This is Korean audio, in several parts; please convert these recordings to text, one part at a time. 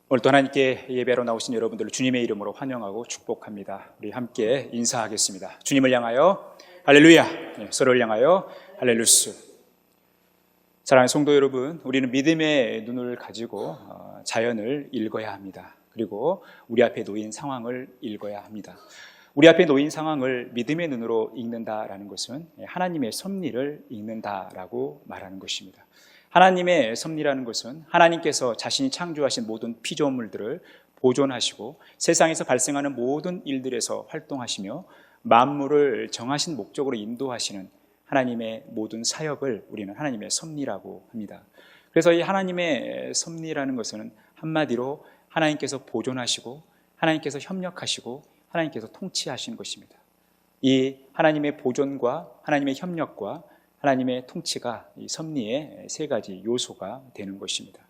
오늘도 하나님께 예배로 나오신 여러분들을 주님의 이름으로 환영하고 축복합니다. 우리 함께 인사하겠습니다. 주님을 향하여 할렐루야, 서로를 향하여 할렐루스. 사랑하는 성도 여러분, 우리는 믿음의 눈을 가지고 자연을 읽어야 합니다. 그리고 우리 앞에 놓인 상황을 읽어야 합니다. 우리 앞에 놓인 상황을 믿음의 눈으로 읽는다라는 것은 하나님의 섭리를 읽는다라고 말하는 것입니다. 하나님의 섭리라는 것은 하나님께서 자신이 창조하신 모든 피조물들을 보존하시고 세상에서 발생하는 모든 일들에서 활동하시며 만물을 정하신 목적으로 인도하시는 하나님의 모든 사역을 우리는 하나님의 섭리라고 합니다. 그래서 이 하나님의 섭리라는 것은 한마디로 하나님께서 보존하시고 하나님께서 협력하시고 하나님께서 통치하시는 것입니다. 이 하나님의 보존과 하나님의 협력과 하나님의 통치가 이 섭리의 세 가지 요소가 되는 것입니다.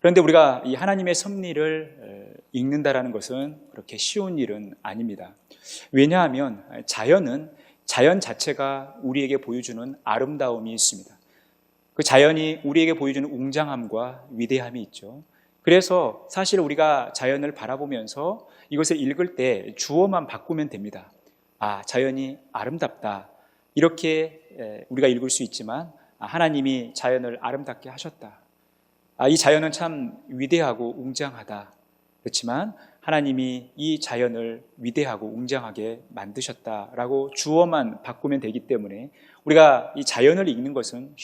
그런데 우리가 이 하나님의 섭리를 읽는다라는 것은 그렇게 쉬운 일은 아닙니다. 왜냐하면 자연 자체가 우리에게 보여주는 아름다움이 있습니다. 그 자연이 우리에게 보여주는 웅장함과 위대함이 있죠. 그래서 사실 우리가 자연을 바라보면서 이것을 읽을 때 주어만 바꾸면 됩니다. 아, 자연이 아름답다. 이렇게 우리가 읽을 수 있지만 하나님이 자연을 아름답게 하셨다. 이 자연은 참 위대하고 웅장하다. 그렇지만 하나님이 이 자연을 위대하고 웅장하게 만드셨다라고 주어만 바꾸면 되기 때문에 우리가 이 자연을 읽는 것은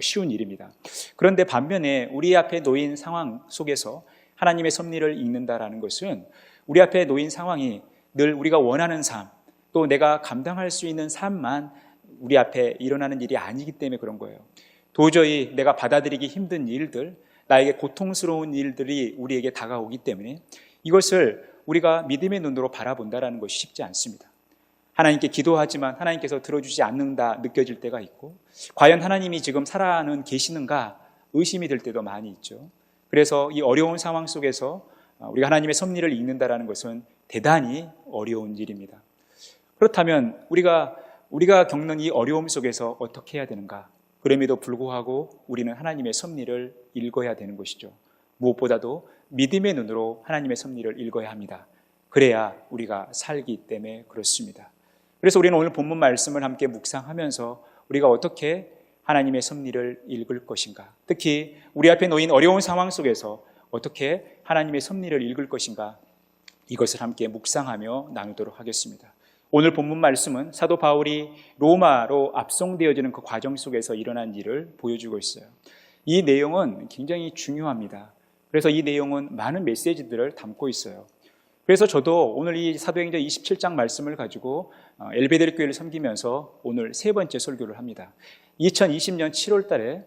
쉬운 일입니다. 그런데 반면에 우리 앞에 놓인 상황 속에서 하나님의 섭리를 읽는다라는 것은 우리 앞에 놓인 상황이 늘 우리가 원하는 삶, 또 내가 감당할 수 있는 삶만 우리 앞에 일어나는 일이 아니기 때문에 그런 거예요. 도저히 내가 받아들이기 힘든 일들, 나에게 고통스러운 일들이 우리에게 다가오기 때문에 이것을 우리가 믿음의 눈으로 바라본다는 것이 쉽지 않습니다. 하나님께 기도하지만 하나님께서 들어주지 않는다 느껴질 때가 있고, 과연 하나님이 지금 살아는 계시는가 의심이 들 때도 많이 있죠. 그래서 이 어려운 상황 속에서 우리가 하나님의 섭리를 읽는다는 것은 대단히 어려운 일입니다. 그렇다면 우리가 겪는 이 어려움 속에서 어떻게 해야 되는가? 그럼에도 불구하고 우리는 하나님의 섭리를 읽어야 되는 것이죠. 무엇보다도 믿음의 눈으로 하나님의 섭리를 읽어야 합니다. 그래야 우리가 살기 때문에 그렇습니다. 그래서 우리는 오늘 본문 말씀을 함께 묵상하면서 우리가 어떻게 하나님의 섭리를 읽을 것인가? 특히 우리 앞에 놓인 어려운 상황 속에서 어떻게 하나님의 섭리를 읽을 것인가? 이것을 함께 묵상하며 나누도록 하겠습니다. 오늘 본문 말씀은 사도 바울이 로마로 압송되어지는 그 과정 속에서 일어난 일을 보여주고 있어요. 이 내용은 굉장히 중요합니다. 그래서 이 내용은 많은 메시지들을 담고 있어요. 그래서 저도 오늘 이 사도행전 27장 말씀을 가지고 엘베데르 교회를 섬기면서 오늘 세 번째 설교를 합니다. 2020년 7월 달에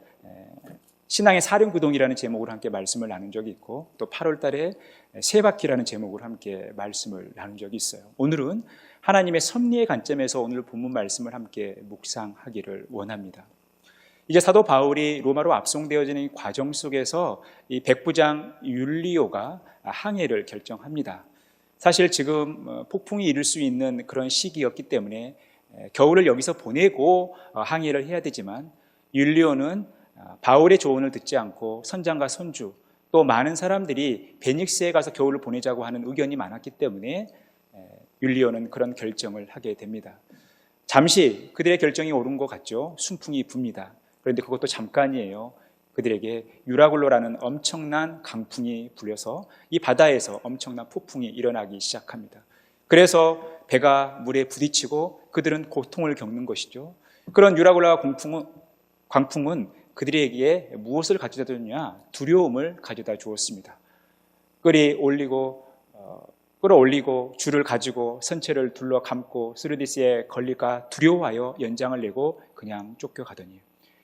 신앙의 사륜구동이라는 제목으로 함께 말씀을 나눈 적이 있고, 또 8월 달에 세바퀴라는 제목으로 함께 말씀을 나눈 적이 있어요. 오늘은 하나님의 섭리의 관점에서 오늘 본문 말씀을 함께 묵상하기를 원합니다. 이제 사도 바울이 로마로 압송되어지는 과정 속에서 이 백부장 율리오가 항해를 결정합니다. 사실 지금 폭풍이 이를 수 있는 그런 시기였기 때문에 겨울을 여기서 보내고 항해를 해야 되지만, 율리오는 바울의 조언을 듣지 않고 선장과 선주, 또 많은 사람들이 베닉스에 가서 겨울을 보내자고 하는 의견이 많았기 때문에 율리오는 그런 결정을 하게 됩니다. 잠시 그들의 결정이 옳은 것 같죠. 순풍이 붑니다. 그런데 그것도 잠깐이에요. 그들에게 유라굴로라는 엄청난 강풍이 불려서 이 바다에서 엄청난 폭풍이 일어나기 시작합니다. 그래서 배가 물에 부딪히고 그들은 고통을 겪는 것이죠. 그런 유라굴로와 광풍은 그들에게 무엇을 가져다 줬냐? 두려움을 가져다 주었습니다. 끌어올리고 줄을 가지고 선체를 둘러 감고 스르디스에 걸릴까 두려워하여 연장을 내고 그냥 쫓겨가더니,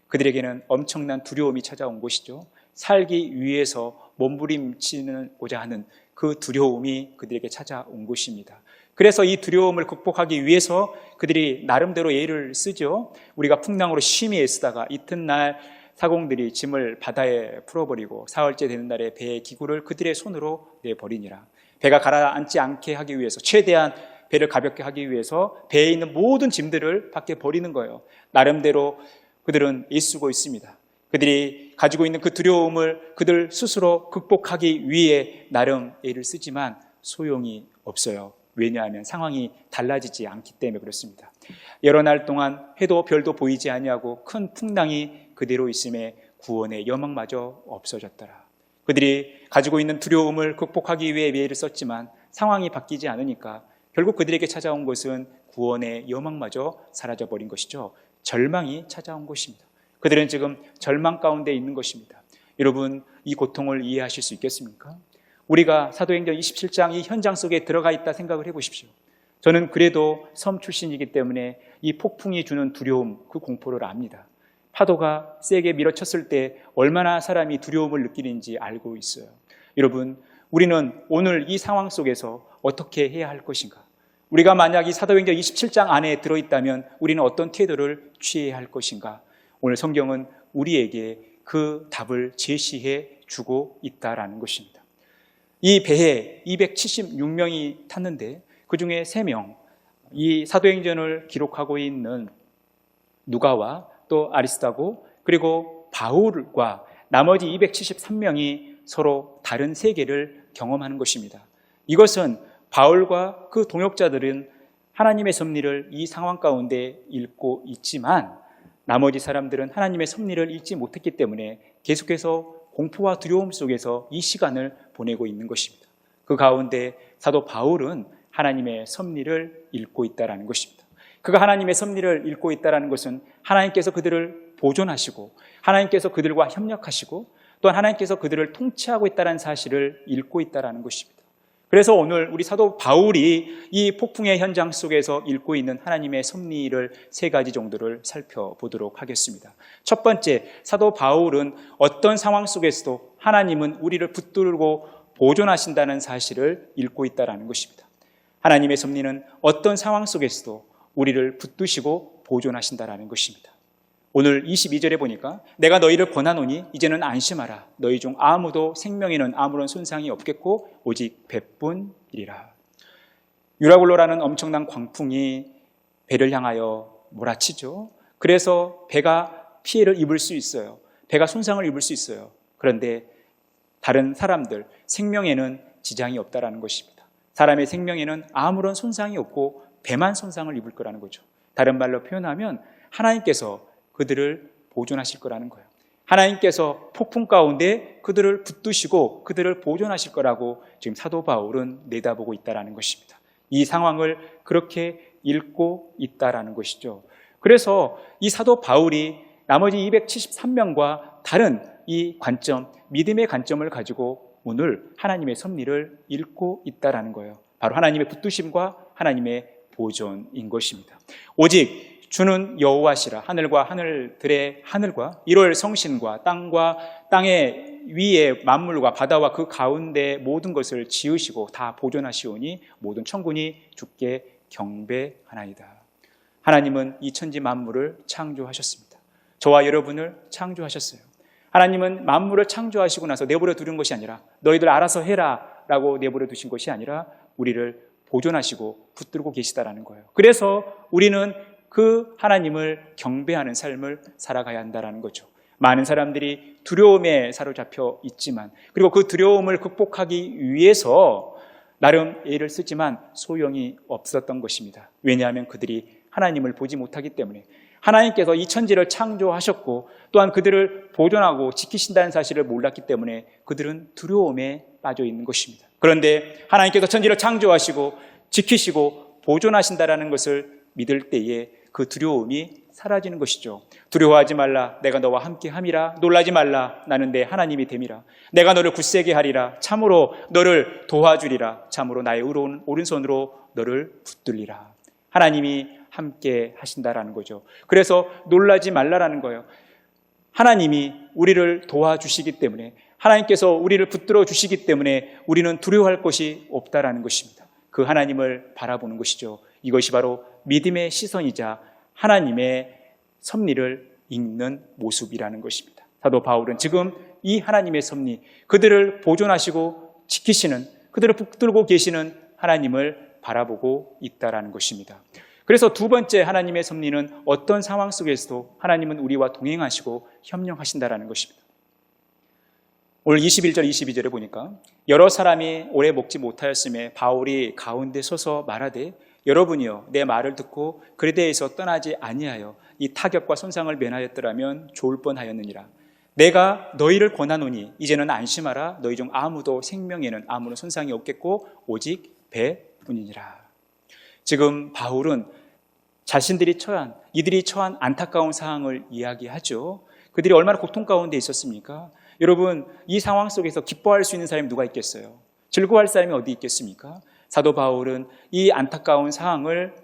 그들에게는 엄청난 두려움이 찾아온 것이죠. 살기 위해서 몸부림치고자 하는 그 두려움이 그들에게 찾아온 것입니다. 그래서 이 두려움을 극복하기 위해서 그들이 나름대로 예를 쓰죠. 우리가 풍랑으로 심히 애쓰다가 이튿날 사공들이 짐을 바다에 풀어버리고 사흘째 되는 날에 배의 기구를 그들의 손으로 내버리니라. 배가 가라앉지 않게 하기 위해서, 최대한 배를 가볍게 하기 위해서 배에 있는 모든 짐들을 밖에 버리는 거예요. 나름대로 그들은 애쓰고 있습니다. 그들이 가지고 있는 그 두려움을 그들 스스로 극복하기 위해 나름 애를 쓰지만 소용이 없어요. 왜냐하면 상황이 달라지지 않기 때문에 그렇습니다. 여러 날 동안 해도 별도 보이지 아니하고 큰 풍랑이 그대로 있음에 구원의 여망마저 없어졌더라. 그들이 가지고 있는 두려움을 극복하기 위해 애를 썼지만 상황이 바뀌지 않으니까 결국 그들에게 찾아온 것은 구원의 여망마저 사라져버린 것이죠. 절망이 찾아온 것입니다. 그들은 지금 절망 가운데 있는 것입니다. 여러분, 이 고통을 이해하실 수 있겠습니까? 우리가 사도행전 27장 이 현장 속에 들어가 있다 생각을 해보십시오. 저는 그래도 섬 출신이기 때문에 이 폭풍이 주는 두려움, 그 공포를 압니다. 파도가 세게 밀어쳤을 때 얼마나 사람이 두려움을 느끼는지 알고 있어요. 여러분, 우리는 오늘 이 상황 속에서 어떻게 해야 할 것인가? 우리가 만약 이 사도행전 27장 안에 들어있다면 우리는 어떤 태도를 취해야 할 것인가? 오늘 성경은 우리에게 그 답을 제시해 주고 있다라는 것입니다. 이 배에 276명이 탔는데 그중에 3명, 이 사도행전을 기록하고 있는 누가와 또 아리스다고 그리고 바울과 나머지 273명이 서로 다른 세계를 경험하는 것입니다. 이것은 바울과 그 동역자들은 하나님의 섭리를 이 상황 가운데 읽고 있지만 나머지 사람들은 하나님의 섭리를 읽지 못했기 때문에 계속해서 공포와 두려움 속에서 이 시간을 보내고 있는 것입니다. 그 가운데 사도 바울은 하나님의 섭리를 읽고 있다는 것입니다. 그가 하나님의 섭리를 읽고 있다는 것은 하나님께서 그들을 보존하시고 하나님께서 그들과 협력하시고 또한 하나님께서 그들을 통치하고 있다는 사실을 읽고 있다는 것입니다. 그래서 오늘 우리 사도 바울이 이 폭풍의 현장 속에서 읽고 있는 하나님의 섭리를 3가지 정도를 살펴보도록 하겠습니다. 첫 번째, 사도 바울은 어떤 상황 속에서도 하나님은 우리를 붙들고 보존하신다는 사실을 읽고 있다는 것입니다. 하나님의 섭리는 어떤 상황 속에서도 우리를 붙드시고 보존하신다는 것입니다. 오늘 22절에 보니까 내가 너희를 권하노니 이제는 안심하라. 너희 중 아무도 생명에는 아무런 손상이 없겠고 오직 배뿐이리라. 유라굴로라는 엄청난 광풍이 배를 향하여 몰아치죠. 그래서 배가 피해를 입을 수 있어요. 배가 손상을 입을 수 있어요. 그런데 다른 사람들 생명에는 지장이 없다라는 것입니다. 사람의 생명에는 아무런 손상이 없고 배만 손상을 입을 거라는 거죠. 다른 말로 표현하면 하나님께서 그들을 보존하실 거라는 거예요. 하나님께서 폭풍 가운데 그들을 붙드시고 그들을 보존하실 거라고 지금 사도 바울은 내다보고 있다는 것입니다. 이 상황을 그렇게 읽고 있다는 것이죠. 그래서 이 사도 바울이 나머지 273명과 다른 이 관점, 믿음의 관점을 가지고 오늘 하나님의 섭리를 읽고 있다는 거예요. 바로 하나님의 붙드심과 하나님의 보존인 것입니다. 오직 주는 여호와시라. 하늘과 하늘들의 하늘과 1월 성신과 땅과 땅의 위에 만물과 바다와 그 가운데 모든 것을 지으시고 다 보존하시오니 모든 천군이 주께 경배하나이다. 하나님은 이 천지 만물을 창조하셨습니다. 저와 여러분을 창조하셨어요. 하나님은 만물을 창조하시고 나서 내버려 두는 것이 아니라 너희들 알아서 해라 라고 내버려 두신 것이 아니라 우리를 보존하시고 붙들고 계시다라는 거예요. 그래서 우리는 그 하나님을 경배하는 삶을 살아가야 한다는 거죠. 많은 사람들이 두려움에 사로잡혀 있지만 그리고 그 두려움을 극복하기 위해서 나름 애를 쓰지만 소용이 없었던 것입니다. 왜냐하면 그들이 하나님을 보지 못하기 때문에 하나님께서 이 천지를 창조하셨고 또한 그들을 보존하고 지키신다는 사실을 몰랐기 때문에 그들은 두려움에 빠져 있는 것입니다. 그런데 하나님께서 천지를 창조하시고 지키시고 보존하신다는 것을 믿을 때에 그 두려움이 사라지는 것이죠. 두려워하지 말라. 내가 너와 함께 함이라. 놀라지 말라. 나는 내 하나님이 됨이라. 내가 너를 굳세게 하리라. 참으로 너를 도와주리라. 참으로 나의 오른손으로 너를 붙들리라. 하나님이 함께 하신다라는 거죠. 그래서 놀라지 말라라는 거예요. 하나님이 우리를 도와주시기 때문에 하나님께서 우리를 붙들어 주시기 때문에 우리는 두려워할 것이 없다라는 것입니다. 그 하나님을 바라보는 것이죠. 이것이 바로 믿음의 시선이자 하나님의 섭리를 읽는 모습이라는 것입니다. 사도 바울은 지금 이 하나님의 섭리, 그들을 보존하시고 지키시는, 그들을 붙들고 계시는 하나님을 바라보고 있다라는 것입니다. 그래서 두 번째 하나님의 섭리는 어떤 상황 속에서도 하나님은 우리와 동행하시고 협력하신다라는 것입니다. 오늘 21절, 22절에 보니까 여러 사람이 오래 먹지 못하였음에 바울이 가운데 서서 말하되 여러분이여 내 말을 듣고 그레데에서 떠나지 아니하여 이 타격과 손상을 면하였더라면 좋을 뻔하였느니라. 내가 너희를 권하노니 이제는 안심하라. 너희 중 아무도 생명에는 아무런 손상이 없겠고 오직 배뿐이니라. 지금 바울은 이들이 처한 안타까운 상황을 이야기하죠. 그들이 얼마나 고통 가운데 있었습니까? 여러분, 이 상황 속에서 기뻐할 수 있는 사람이 누가 있겠어요? 즐거워할 사람이 어디 있겠습니까? 사도 바울은 이 안타까운 상황을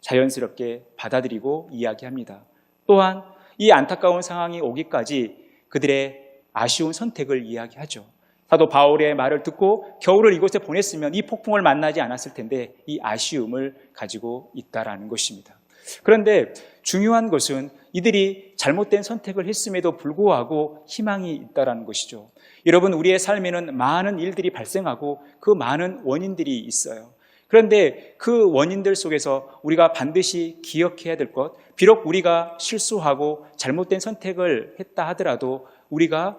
자연스럽게 받아들이고 이야기합니다. 또한 이 안타까운 상황이 오기까지 그들의 아쉬운 선택을 이야기하죠. 사도 바울의 말을 듣고 겨울을 이곳에 보냈으면 이 폭풍을 만나지 않았을 텐데 이 아쉬움을 가지고 있다라는 것입니다. 그런데 중요한 것은 이들이 잘못된 선택을 했음에도 불구하고 희망이 있다라는 것이죠. 여러분, 우리의 삶에는 많은 일들이 발생하고 그 많은 원인들이 있어요. 그런데 그 원인들 속에서 우리가 반드시 기억해야 될 것, 비록 우리가 실수하고 잘못된 선택을 했다 하더라도 우리가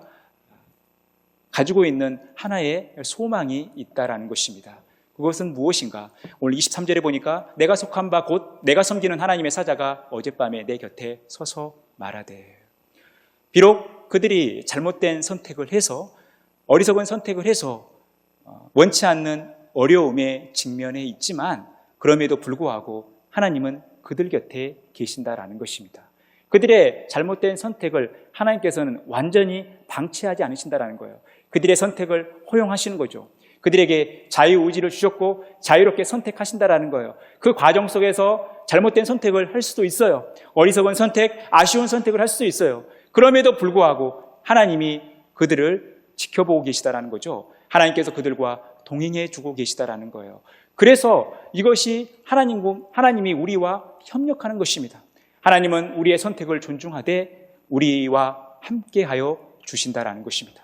가지고 있는 하나의 소망이 있다라는 것입니다. 그것은 무엇인가? 오늘 23절에 보니까 내가 속한 바 곧 내가 섬기는 하나님의 사자가 어젯밤에 내 곁에 서서 말하되. 비록 그들이 잘못된 선택을 해서 어리석은 선택을 해서 원치 않는 어려움에 직면해 있지만 그럼에도 불구하고 하나님은 그들 곁에 계신다라는 것입니다. 그들의 잘못된 선택을 하나님께서는 완전히 방치하지 않으신다라는 거예요. 그들의 선택을 허용하시는 거죠. 그들에게 자유의지를 주셨고 자유롭게 선택하신다라는 거예요. 그 과정 속에서 잘못된 선택을 할 수도 있어요. 어리석은 선택, 아쉬운 선택을 할 수도 있어요. 그럼에도 불구하고 하나님이 그들을 지켜보고 계시다라는 거죠. 하나님께서 그들과 동행해 주고 계시다라는 거예요. 그래서 이것이 하나님이 우리와 협력하는 것입니다. 하나님은 우리의 선택을 존중하되 우리와 함께하여 주신다라는 것입니다.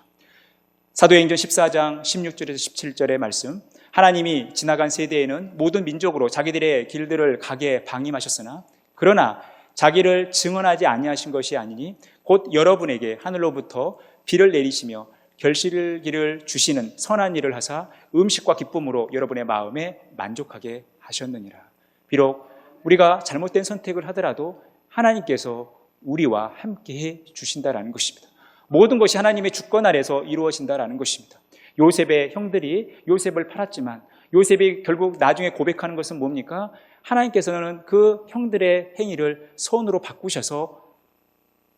사도행전 14장 16절에서 17절의 말씀, 하나님이 지나간 세대에는 모든 민족으로 자기들의 길들을 가게 방임하셨으나 그러나 자기를 증언하지 아니하신 것이 아니니 곧 여러분에게 하늘로부터 비를 내리시며 결실기를 주시는 선한 일을 하사 음식과 기쁨으로 여러분의 마음에 만족하게 하셨느니라. 비록 우리가 잘못된 선택을 하더라도 하나님께서 우리와 함께해 주신다라는 것입니다. 모든 것이 하나님의 주권 아래서 이루어진다라는 것입니다. 요셉의 형들이 요셉을 팔았지만 요셉이 결국 나중에 고백하는 것은 뭡니까? 하나님께서는 그 형들의 행위를 선으로 바꾸셔서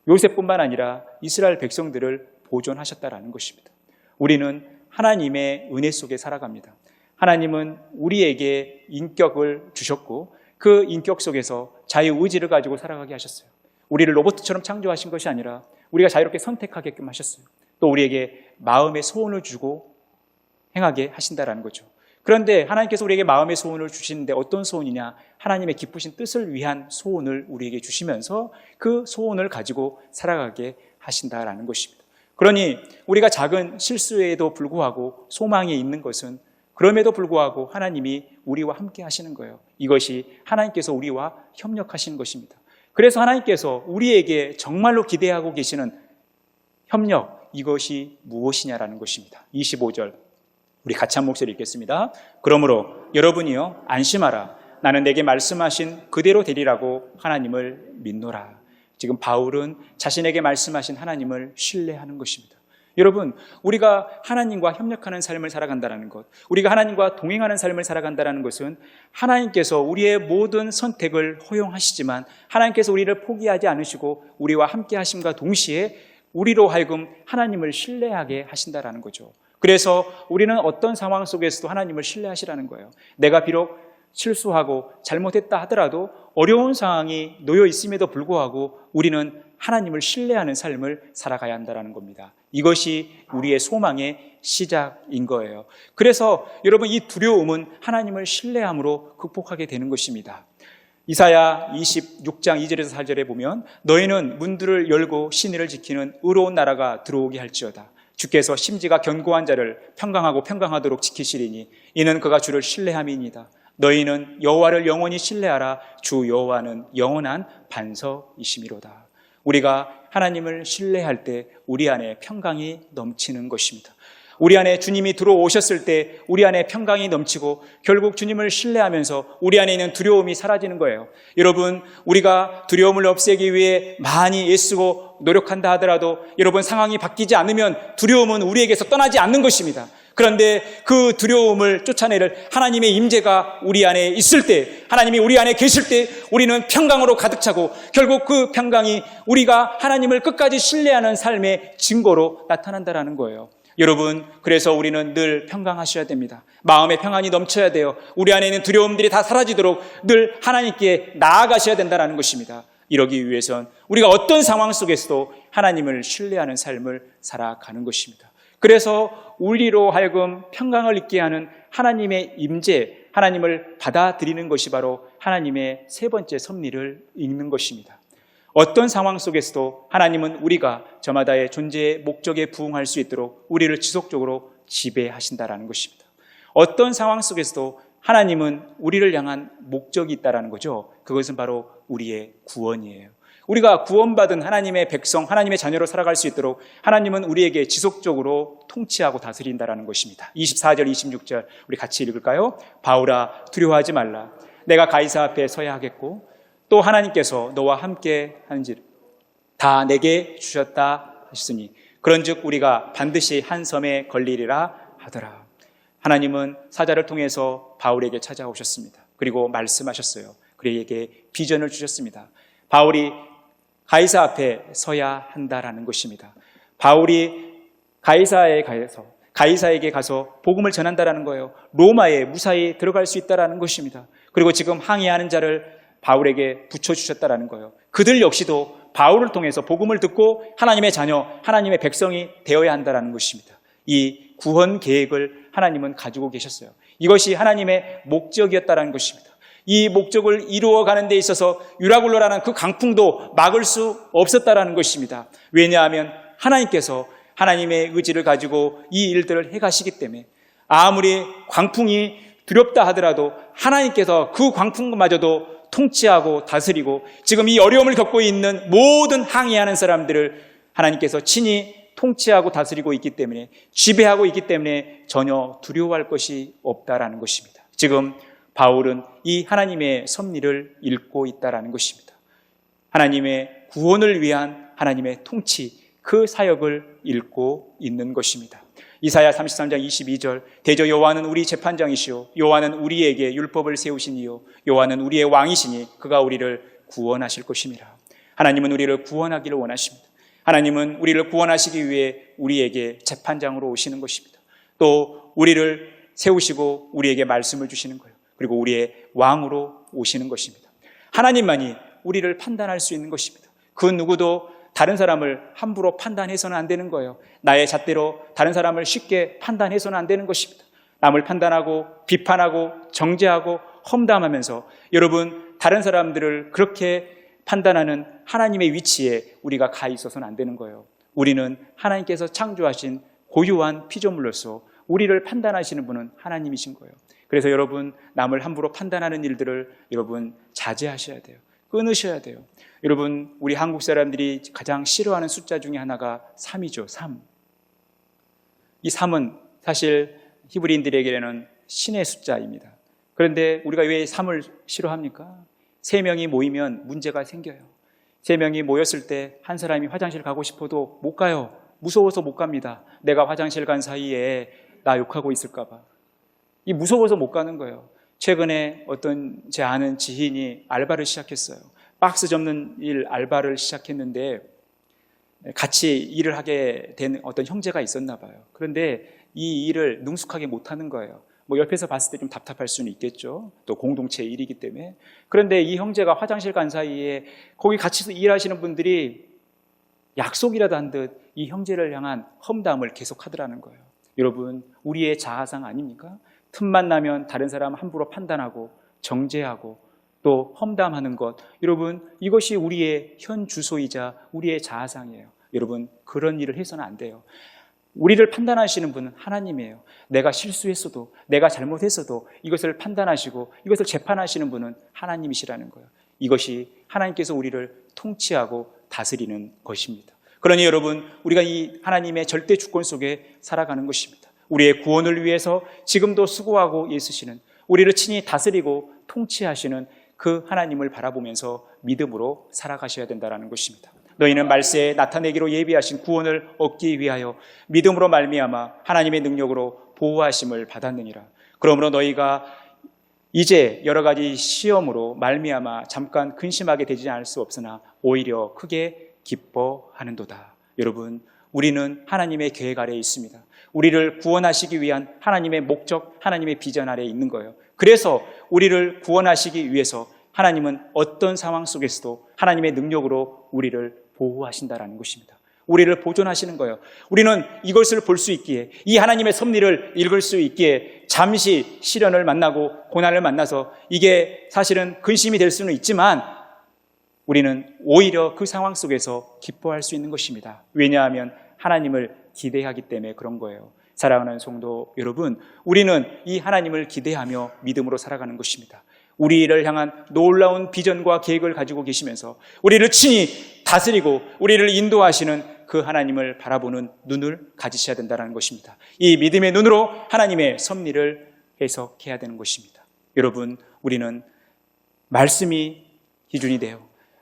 요셉뿐만 아니라 이스라엘 백성들을 보존하셨다라는 것입니다. 우리는 하나님의 은혜 속에 살아갑니다. 하나님은 우리에게 인격을 주셨고 그 인격 속에서 자유의지를 가지고 살아가게 하셨어요. 우리를 로봇처럼 창조하신 것이 아니라 우리가 자유롭게 선택하게끔 하셨어요. 또 우리에게 마음의 소원을 주고 행하게 하신다라는 거죠. 그런데 하나님께서 우리에게 마음의 소원을 주시는데 어떤 소원이냐? 하나님의 기쁘신 뜻을 위한 소원을 우리에게 주시면서 그 소원을 가지고 살아가게 하신다라는 것입니다. 그러니 우리가 작은 실수에도 불구하고 소망이 있는 것은 그럼에도 불구하고 하나님이 우리와 함께 하시는 거예요. 이것이 하나님께서 우리와 협력하시는 것입니다. 그래서 하나님께서 우리에게 정말로 기대하고 계시는 협력, 이것이 무엇이냐라는 것입니다. 25절 우리 같이 한 목소리 읽겠습니다. 그러므로 여러분이요 안심하라. 나는 내게 말씀하신 그대로 되리라고 하나님을 믿노라. 지금 바울은 자신에게 말씀하신 하나님을 신뢰하는 것입니다. 여러분, 우리가 하나님과 협력하는 삶을 살아간다는 것, 우리가 하나님과 동행하는 삶을 살아간다는 것은 하나님께서 우리의 모든 선택을 허용하시지만 하나님께서 우리를 포기하지 않으시고 우리와 함께 하심과 동시에 우리로 하여금 하나님을 신뢰하게 하신다는 거죠. 그래서 우리는 어떤 상황 속에서도 하나님을 신뢰하시라는 거예요. 내가 비록 실수하고 잘못했다 하더라도 어려운 상황이 놓여 있음에도 불구하고 우리는 하나님을 신뢰하는 삶을 살아가야 한다는 겁니다. 이것이 우리의 소망의 시작인 거예요. 그래서 여러분, 이 두려움은 하나님을 신뢰함으로 극복하게 되는 것입니다. 이사야 26장 2절에서 4절에 보면 너희는 문들을 열고 시내를 지키는 의로운 나라가 들어오게 할지어다. 주께서 심지가 견고한 자를 평강하도록 지키시리니 이는 그가 주를 신뢰함이니이다. 너희는 여호와를 영원히 신뢰하라. 주 여호와는 영원한 반석이시미로다. 우리가 하나님을 신뢰할 때 우리 안에 평강이 넘치는 것입니다. 우리 안에 주님이 들어오셨을 때 우리 안에 평강이 넘치고 결국 주님을 신뢰하면서 우리 안에 있는 두려움이 사라지는 거예요. 여러분, 우리가 두려움을 없애기 위해 많이 애쓰고 노력한다 하더라도 여러분, 상황이 바뀌지 않으면 두려움은 우리에게서 떠나지 않는 것입니다. 그런데 그 두려움을 쫓아내를 하나님의 임재가 우리 안에 있을 때, 하나님이 우리 안에 계실 때 우리는 평강으로 가득 차고 결국 그 평강이 우리가 하나님을 끝까지 신뢰하는 삶의 증거로 나타난다라는 거예요. 여러분, 그래서 우리는 늘 평강하셔야 됩니다. 마음의 평안이 넘쳐야 돼요. 우리 안에 있는 두려움들이 다 사라지도록 늘 하나님께 나아가셔야 된다는 것입니다. 이러기 위해선 우리가 어떤 상황 속에서도 하나님을 신뢰하는 삶을 살아가는 것입니다. 그래서 우리로 하여금 평강을 잊게 하는 하나님의 임재, 하나님을 받아들이는 것이 바로 하나님의 세 번째 섭리를 읽는 것입니다. 어떤 상황 속에서도 하나님은 우리가 저마다의 존재의 목적에 부응할 수 있도록 우리를 지속적으로 지배하신다라는 것입니다. 어떤 상황 속에서도 하나님은 우리를 향한 목적이 있다라는 거죠. 그것은 바로 우리의 구원이에요. 우리가 구원받은 하나님의 백성, 하나님의 자녀로 살아갈 수 있도록 하나님은 우리에게 지속적으로 통치하고 다스린다라는 것입니다. 24절, 26절 우리 같이 읽을까요? 바울아, 두려워하지 말라. 내가 가이사 앞에 서야 하겠고 또 하나님께서 너와 함께 하는지 다 내게 주셨다 하셨으니 그런즉 우리가 반드시 한 섬에 걸리리라 하더라. 하나님은 사자를 통해서 바울에게 찾아오셨습니다. 그리고 말씀하셨어요. 그에게 비전을 주셨습니다. 바울이 가이사 앞에 서야 한다라는 것입니다. 바울이 가이사에게 가서 복음을 전한다라는 거예요. 로마에 무사히 들어갈 수 있다라는 것입니다. 그리고 지금 항의하는 자를 바울에게 붙여주셨다라는 거예요. 그들 역시도 바울을 통해서 복음을 듣고 하나님의 자녀, 하나님의 백성이 되어야 한다라는 것입니다. 이 구원 계획을 하나님은 가지고 계셨어요. 이것이 하나님의 목적이었다라는 것입니다. 이 목적을 이루어가는 데 있어서 유라굴로라는 그 강풍도 막을 수 없었다라는 것입니다. 왜냐하면 하나님께서 하나님의 의지를 가지고 이 일들을 해가시기 때문에 아무리 광풍이 두렵다 하더라도 하나님께서 그 광풍마저도 통치하고 다스리고 지금 이 어려움을 겪고 있는 모든 항의하는 사람들을 하나님께서 친히 통치하고 다스리고 있기 때문에 지배하고 있기 때문에 전혀 두려워할 것이 없다라는 것입니다. 지금 바울은 이 하나님의 섭리를 읽고 있다라는 것입니다. 하나님의 구원을 위한 하나님의 통치, 그 사역을 읽고 있는 것입니다. 이사야 33장 22절 대저 여호와는 우리 재판장이시오 여호와는 우리에게 율법을 세우시니요 여호와는 우리의 왕이시니 그가 우리를 구원하실 것임이라. 하나님은 우리를 구원하기를 원하십니다. 하나님은 우리를 구원하시기 위해 우리에게 재판장으로 오시는 것입니다. 또 우리를 세우시고 우리에게 말씀을 주시는 거예요. 그리고 우리의 왕으로 오시는 것입니다. 하나님만이 우리를 판단할 수 있는 것입니다. 그 누구도 다른 사람을 함부로 판단해서는 안 되는 거예요. 나의 잣대로 다른 사람을 쉽게 판단해서는 안 되는 것입니다. 남을 판단하고 비판하고 정죄하고 험담하면서 여러분 다른 사람들을 그렇게 판단하는 하나님의 위치에 우리가 가 있어서는 안 되는 거예요. 우리는 하나님께서 창조하신 고유한 피조물로서 우리를 판단하시는 분은 하나님이신 거예요. 그래서 여러분 남을 함부로 판단하는 일들을 여러분 자제하셔야 돼요. 끊으셔야 돼요. 여러분 우리 한국 사람들이 가장 싫어하는 숫자 중에 하나가 3이죠. 3. 이 3은 사실 히브리인들에게는 신의 숫자입니다. 그런데 우리가 왜 3을 싫어합니까? 3명이 모이면 문제가 생겨요. 3명이 모였을 때 한 사람이 화장실 가고 싶어도 못 가요. 무서워서 못 갑니다. 내가 화장실 간 사이에 나 욕하고 있을까 봐. 이 무서워서 못 가는 거예요. 최근에 어떤 제 아는 지인이 알바를 시작했어요. 박스 접는 일 알바를 시작했는데 같이 일을 하게 된 어떤 형제가 있었나 봐요. 그런데 이 일을 능숙하게 못하는 거예요. 뭐 옆에서 봤을 때 좀 답답할 수는 있겠죠. 또 공동체의 일이기 때문에. 그런데 이 형제가 화장실 간 사이에 거기 같이 일하시는 분들이 약속이라도 한 듯 이 형제를 향한 험담을 계속하더라는 거예요. 여러분 우리의 자아상 아닙니까? 틈만 나면 다른 사람 함부로 판단하고 정죄하고 또 험담하는 것, 여러분 이것이 우리의 현 주소이자 우리의 자아상이에요. 여러분 그런 일을 해서는 안 돼요. 우리를 판단하시는 분은 하나님이에요. 내가 실수했어도 내가 잘못했어도 이것을 판단하시고 이것을 재판하시는 분은 하나님이시라는 거예요. 이것이 하나님께서 우리를 통치하고 다스리는 것입니다. 그러니 여러분, 우리가 이 하나님의 절대 주권 속에 살아가는 것입니다. 우리의 구원을 위해서 지금도 수고하고 애쓰시는, 우리를 친히 다스리고 통치하시는 그 하나님을 바라보면서 믿음으로 살아가셔야 된다는 것입니다. 너희는 말세에 나타내기로 예비하신 구원을 얻기 위하여 믿음으로 말미암아 하나님의 능력으로 보호하심을 받았느니라. 그러므로 너희가 이제 여러 가지 시험으로 말미암아 잠깐 근심하게 되지 않을 수 없으나 오히려 크게 기뻐하는도다. 여러분, 우리는 하나님의 계획 아래에 있습니다. 우리를 구원하시기 위한 하나님의 목적, 하나님의 비전 아래에 있는 거예요. 그래서 우리를 구원하시기 위해서 하나님은 어떤 상황 속에서도 하나님의 능력으로 우리를 보호하신다라는 것입니다. 우리를 보존하시는 거예요. 우리는 이것을 볼 수 있기에, 이 하나님의 섭리를 읽을 수 있기에 잠시 시련을 만나고 고난을 만나서 이게 사실은 근심이 될 수는 있지만 우리는 오히려 그 상황 속에서 기뻐할 수 있는 것입니다. 왜냐하면 하나님을 기대하기 때문에 그런 거예요. 사랑하는 성도 여러분, 우리는 이 하나님을 기대하며 믿음으로 살아가는 것입니다. 우리를 향한 놀라운 비전과 계획을 가지고 계시면서 우리를 친히 다스리고 우리를 인도하시는 그 하나님을 바라보는 눈을 가지셔야 된다는 것입니다. 이 믿음의 눈으로 하나님의 섭리를 해석해야 되는 것입니다. 여러분, 우리는 말씀이 기준이 되어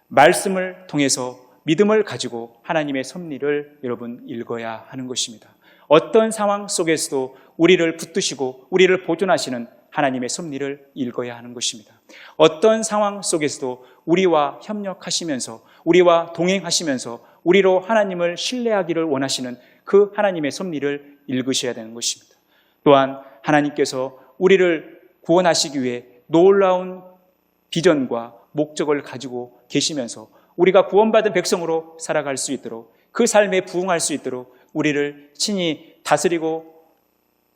말씀을 통해서 믿음을 가지고 하나님의 섭리를 여러분 읽어야 하는 것입니다. 어떤 상황 속에서도 우리를 붙드시고 우리를 보존하시는 하나님의 섭리를 읽어야 하는 것입니다. 어떤 상황 속에서도 우리와 협력하시면서 우리와 동행하시면서 우리로 하나님을 신뢰하기를 원하시는 그 하나님의 섭리를 읽으셔야 되는 것입니다. 또한 하나님께서 우리를 구원하시기 위해 놀라운 비전과 목적을 가지고 계시면서 우리가 구원받은 백성으로 살아갈 수 있도록, 그 삶에 부응할 수 있도록 우리를 친히 다스리고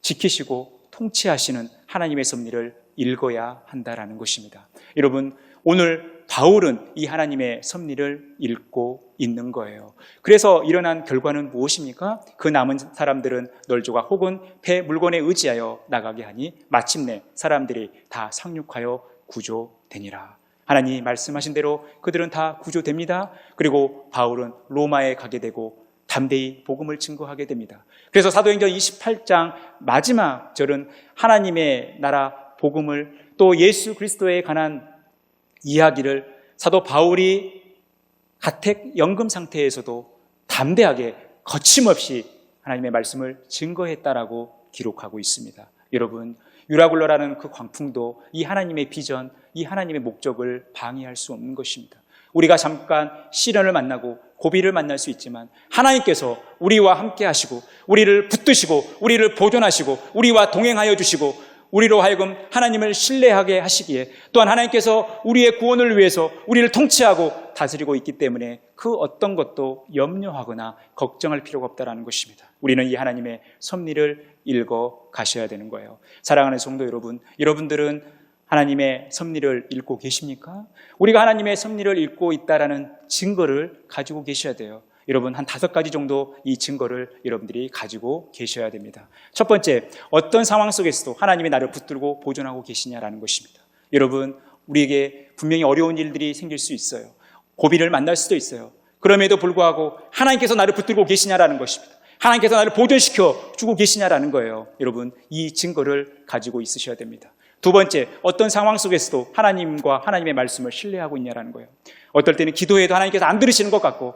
지키시고 통치하시는 하나님의 섭리를 읽어야 한다라는 것입니다. 여러분, 오늘 바울은 이 하나님의 섭리를 읽고 있는 거예요. 그래서 일어난 결과는 무엇입니까? 그 남은 사람들은 널조가 혹은 배 물건에 의지하여 나가게 하니 마침내 사람들이 다 상륙하여 구조되니라. 하나님 말씀하신 대로 그들은 다 구조됩니다. 그리고 바울은 로마에 가게 되고 담대히 복음을 증거하게 됩니다. 그래서 사도행전 28장 마지막 절은 하나님의 나라 복음을, 또 예수 그리스도에 관한 이야기를 사도 바울이 가택 연금 상태에서도 담대하게 거침없이 하나님의 말씀을 증거했다라고 기록하고 있습니다. 여러분, 유라굴로라는 그 광풍도 이 하나님의 비전, 이 하나님의 목적을 방해할 수 없는 것입니다. 우리가 잠깐 시련을 만나고 고비를 만날 수 있지만 하나님께서 우리와 함께 하시고 우리를 붙드시고 우리를 보존하시고 우리와 동행하여 주시고 우리로 하여금 하나님을 신뢰하게 하시기에, 또한 하나님께서 우리의 구원을 위해서 우리를 통치하고 다스리고 있기 때문에 그 어떤 것도 염려하거나 걱정할 필요가 없다는 것입니다. 우리는 이 하나님의 섭리를 읽어 가셔야 되는 거예요. 사랑하는 성도 여러분, 여러분들은 하나님의 섭리를 읽고 계십니까? 우리가 하나님의 섭리를 읽고 있다라는 증거를 가지고 계셔야 돼요. 여러분, 한 5가지 정도 이 증거를 여러분들이 가지고 계셔야 됩니다. 첫 번째, 어떤 상황 속에서도 하나님이 나를 붙들고 보존하고 계시냐라는 것입니다. 여러분, 우리에게 분명히 어려운 일들이 생길 수 있어요. 고비를 만날 수도 있어요. 그럼에도 불구하고 하나님께서 나를 붙들고 계시냐라는 것입니다. 하나님께서 나를 보존시켜 주고 계시냐라는 거예요. 여러분, 이 증거를 가지고 있으셔야 됩니다. 두 번째, 어떤 상황 속에서도 하나님과 하나님의 말씀을 신뢰하고 있냐라는 거예요. 어떨 때는 기도해도 하나님께서 안 들으시는 것 같고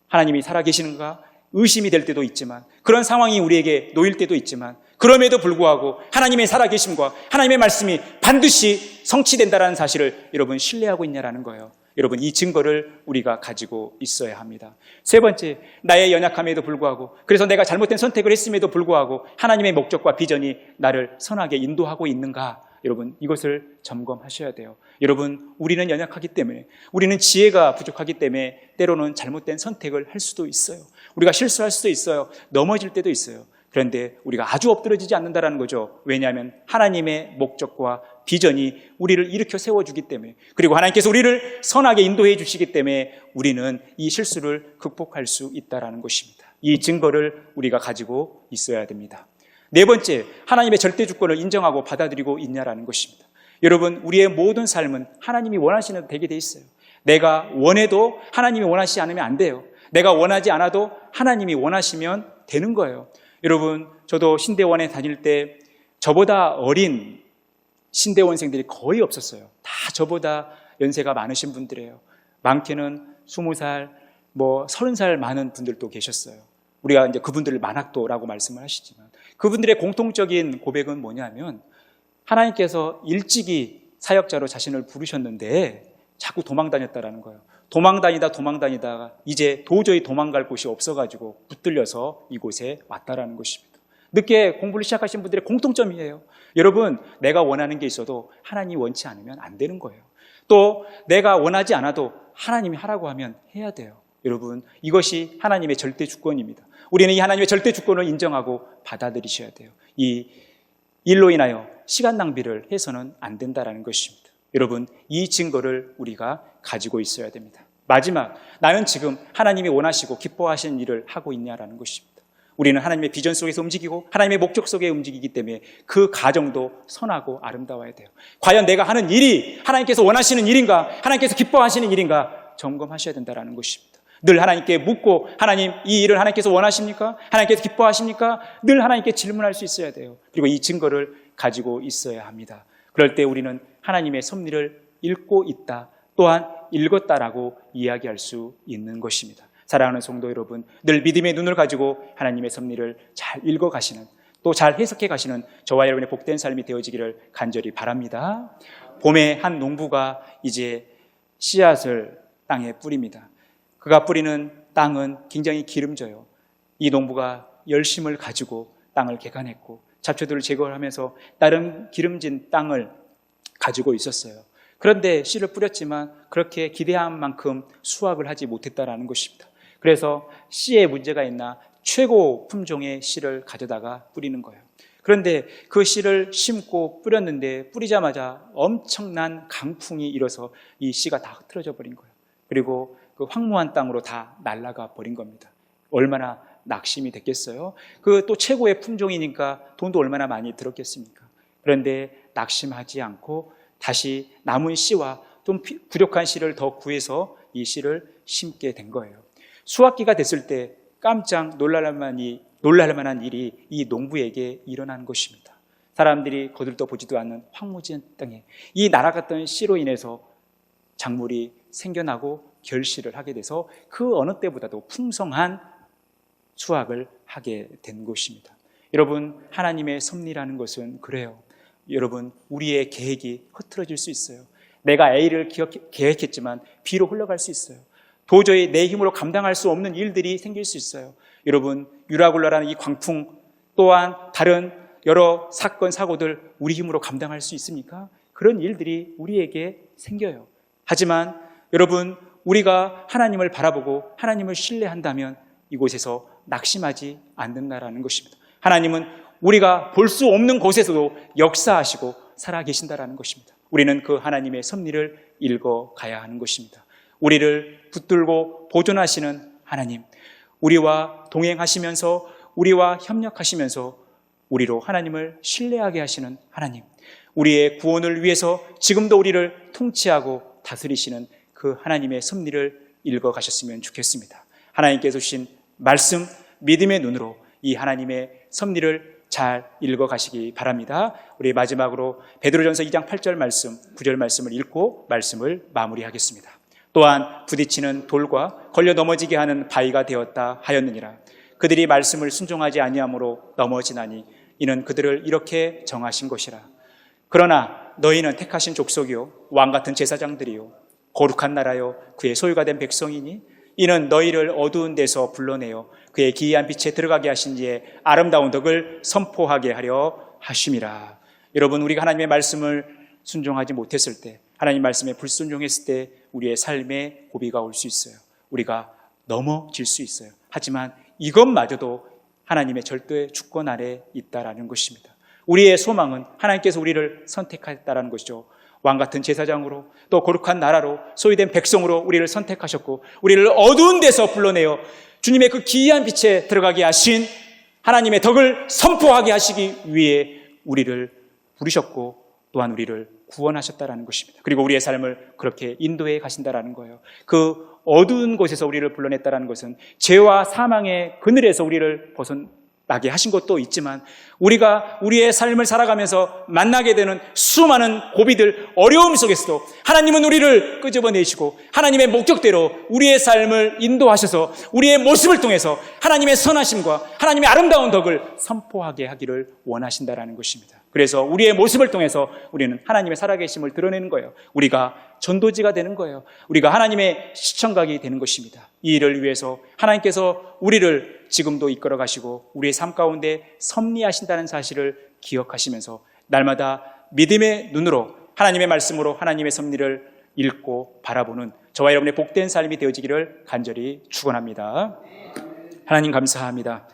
하나님이 살아계시는가 의심이 될 때도 있지만, 그런 상황이 우리에게 놓일 때도 있지만, 그럼에도 불구하고 하나님의 살아계심과 하나님의 말씀이 반드시 성취된다는 사실을 여러분 신뢰하고 있냐라는 거예요. 여러분, 이 증거를 우리가 가지고 있어야 합니다. 세 번째, 나의 연약함에도 불구하고, 그래서 내가 잘못된 선택을 했음에도 불구하고 하나님의 목적과 비전이 나를 선하게 인도하고 있는가, 여러분 이것을 점검하셔야 돼요. 여러분, 우리는 연약하기 때문에, 우리는 지혜가 부족하기 때문에 때로는 잘못된 선택을 할 수도 있어요. 우리가 실수할 수도 있어요. 넘어질 때도 있어요. 그런데 우리가 아주 엎드러지지 않는다는 거죠. 왜냐하면 하나님의 목적과 비전이 우리를 일으켜 세워주기 때문에, 그리고 하나님께서 우리를 선하게 인도해 주시기 때문에 우리는 이 실수를 극복할 수 있다는 것입니다. 이 증거를 우리가 가지고 있어야 됩니다. 네 번째, 하나님의 절대 주권을 인정하고 받아들이고 있냐라는 것입니다. 여러분, 우리의 모든 삶은 하나님이 원하시는 대로 되게 돼 있어요. 내가 원해도 하나님이 원하시지 않으면 안 돼요. 내가 원하지 않아도 하나님이 원하시면 되는 거예요. 여러분, 저도 신대원에 다닐 때 저보다 어린 신대원생들이 거의 없었어요. 다 저보다 연세가 많으신 분들이에요. 많게는 20살, 30살 많은 분들도 계셨어요. 우리가 이제 그분들을 만학도라고 말씀을 하시지만 그분들의 공통적인 고백은 뭐냐면 하나님께서 일찍이 사역자로 자신을 부르셨는데 자꾸 도망다녔다라는 거예요. 도망다니다가 이제 도저히 도망갈 곳이 없어가지고 붙들려서 이곳에 왔다라는 것입니다. 늦게 공부를 시작하신 분들의 공통점이에요. 여러분, 내가 원하는 게 있어도 하나님이 원치 않으면 안 되는 거예요. 또 내가 원하지 않아도 하나님이 하라고 하면 해야 돼요. 여러분, 이것이 하나님의 절대 주권입니다. 우리는 이 하나님의 절대 주권을 인정하고 받아들이셔야 돼요. 이 일로 인하여 시간 낭비를 해서는 안 된다는 것입니다. 여러분, 이 증거를 우리가 가지고 있어야 됩니다. 마지막, 나는 지금 하나님이 원하시고 기뻐하시는 일을 하고 있냐라는 것입니다. 우리는 하나님의 비전 속에서 움직이고 하나님의 목적 속에 움직이기 때문에 그 가정도 선하고 아름다워야 돼요. 과연 내가 하는 일이 하나님께서 원하시는 일인가, 하나님께서 기뻐하시는 일인가 점검하셔야 된다는 것입니다. 늘 하나님께 묻고, 하나님, 이 일을 하나님께서 원하십니까? 하나님께서 기뻐하십니까? 늘 하나님께 질문할 수 있어야 돼요. 그리고 이 증거를 가지고 있어야 합니다. 그럴 때 우리는 하나님의 섭리를 읽고 있다, 또한 읽었다라고 이야기할 수 있는 것입니다. 사랑하는 성도 여러분, 늘 믿음의 눈을 가지고 하나님의 섭리를 잘 읽어가시는, 또 잘 해석해 가시는 저와 여러분의 복된 삶이 되어지기를 간절히 바랍니다. 봄에 한 농부가 이제 씨앗을 땅에 뿌립니다. 그가 뿌리는 땅은 굉장히 기름져요. 이 농부가 열심을 가지고 땅을 개간했고 잡초들을 제거하면서 다른 기름진 땅을 가지고 있었어요. 그런데 씨를 뿌렸지만 그렇게 기대한 만큼 수확을 하지 못했다라는 것입니다. 그래서 씨에 문제가 있나 최고 품종의 씨를 가져다가 뿌리는 거예요. 그런데 그 씨를 심고 뿌렸는데 뿌리자마자 엄청난 강풍이 일어서 이 씨가 다 흐트러져 버린 거예요. 그리고 그 황무한 땅으로 다 날아가 버린 겁니다. 얼마나 낙심이 됐겠어요? 그 또 최고의 품종이니까 돈도 얼마나 많이 들었겠습니까? 그런데 낙심하지 않고 다시 남은 씨와 좀 부족한 씨를 더 구해서 이 씨를 심게 된 거예요. 수확기가 됐을 때 깜짝 놀랄 만한 일이 이 농부에게 일어난 것입니다. 사람들이 거들떠 보지도 않는 황무진 땅에 이 날아갔던 씨로 인해서 작물이 생겨나고 결실을 하게 돼서 그 어느 때보다도 풍성한 수확을 하게 된 것입니다. 여러분, 하나님의 섭리라는 것은 그래요. 여러분, 우리의 계획이 흐트러질 수 있어요. 내가 A를 계획했지만 B로 흘러갈 수 있어요. 도저히 내 힘으로 감당할 수 없는 일들이 생길 수 있어요. 여러분, 유라굴라라는 이 광풍 또한 다른 여러 사건, 사고들 우리 힘으로 감당할 수 있습니까? 그런 일들이 우리에게 생겨요. 하지만 여러분, 우리가 하나님을 바라보고 하나님을 신뢰한다면 이곳에서 낙심하지 않는다라는 것입니다. 하나님은 우리가 볼 수 없는 곳에서도 역사하시고 살아계신다라는 것입니다. 우리는 그 하나님의 섭리를 읽어가야 하는 것입니다. 우리를 붙들고 보존하시는 하나님, 우리와 동행하시면서 우리와 협력하시면서 우리로 하나님을 신뢰하게 하시는 하나님, 우리의 구원을 위해서 지금도 우리를 통치하고 다스리시는 그 하나님의 섭리를 읽어가셨으면 좋겠습니다. 하나님께서 주신 말씀, 믿음의 눈으로 이 하나님의 섭리를 잘 읽어가시기 바랍니다. 우리 마지막으로 베드로전서 2장 8절 말씀, 9절 말씀을 읽고 말씀을 마무리하겠습니다. 또한 부딪히는 돌과 걸려 넘어지게 하는 바위가 되었다 하였느니라. 그들이 말씀을 순종하지 아니함으로 넘어지나니 이는 그들을 이렇게 정하신 것이라. 그러나 너희는 택하신 족속이요 왕같은 제사장들이요 거룩한 나라요 그의 소유가 된 백성이니 이는 너희를 어두운 데서 불러내어 그의 기이한 빛에 들어가게 하신 이의 아름다운 덕을 선포하게 하려 하심이라. 여러분, 우리가 하나님의 말씀을 순종하지 못했을 때, 하나님 말씀에 불순종했을 때 우리의 삶에 고비가 올 수 있어요. 우리가 넘어질 수 있어요. 하지만 이것마저도 하나님의 절대 주권 아래 있다라는 것입니다. 우리의 소망은 하나님께서 우리를 선택하셨다라는 것이죠. 왕같은 제사장으로 또 거룩한 나라로 소유된 백성으로 우리를 선택하셨고 우리를 어두운 데서 불러내어 주님의 그 기이한 빛에 들어가게 하신 하나님의 덕을 선포하게 하시기 위해 우리를 부르셨고 또한 우리를 구원하셨다라는 것입니다. 그리고 우리의 삶을 그렇게 인도해 가신다라는 거예요. 그 어두운 곳에서 우리를 불러냈다라는 것은 죄와 사망의 그늘에서 우리를 벗어나게 하신 것도 있지만 우리가 우리의 삶을 살아가면서 만나게 되는 수많은 고비들, 어려움 속에서도 하나님은 우리를 끄집어내시고 하나님의 목적대로 우리의 삶을 인도하셔서 우리의 모습을 통해서 하나님의 선하심과 하나님의 아름다운 덕을 선포하게 하기를 원하신다라는 것입니다. 그래서 우리의 모습을 통해서 우리는 하나님의 살아계심을 드러내는 거예요. 우리가 전도지가 되는 거예요. 우리가 하나님의 시청각이 되는 것입니다. 이 일을 위해서 하나님께서 우리를 지금도 이끌어 가시고 우리의 삶 가운데 섭리하신다는 사실을 기억하시면서 날마다 믿음의 눈으로 하나님의 말씀으로 하나님의 섭리를 읽고 바라보는 저와 여러분의 복된 삶이 되어지기를 간절히 축원합니다. 하나님 감사합니다.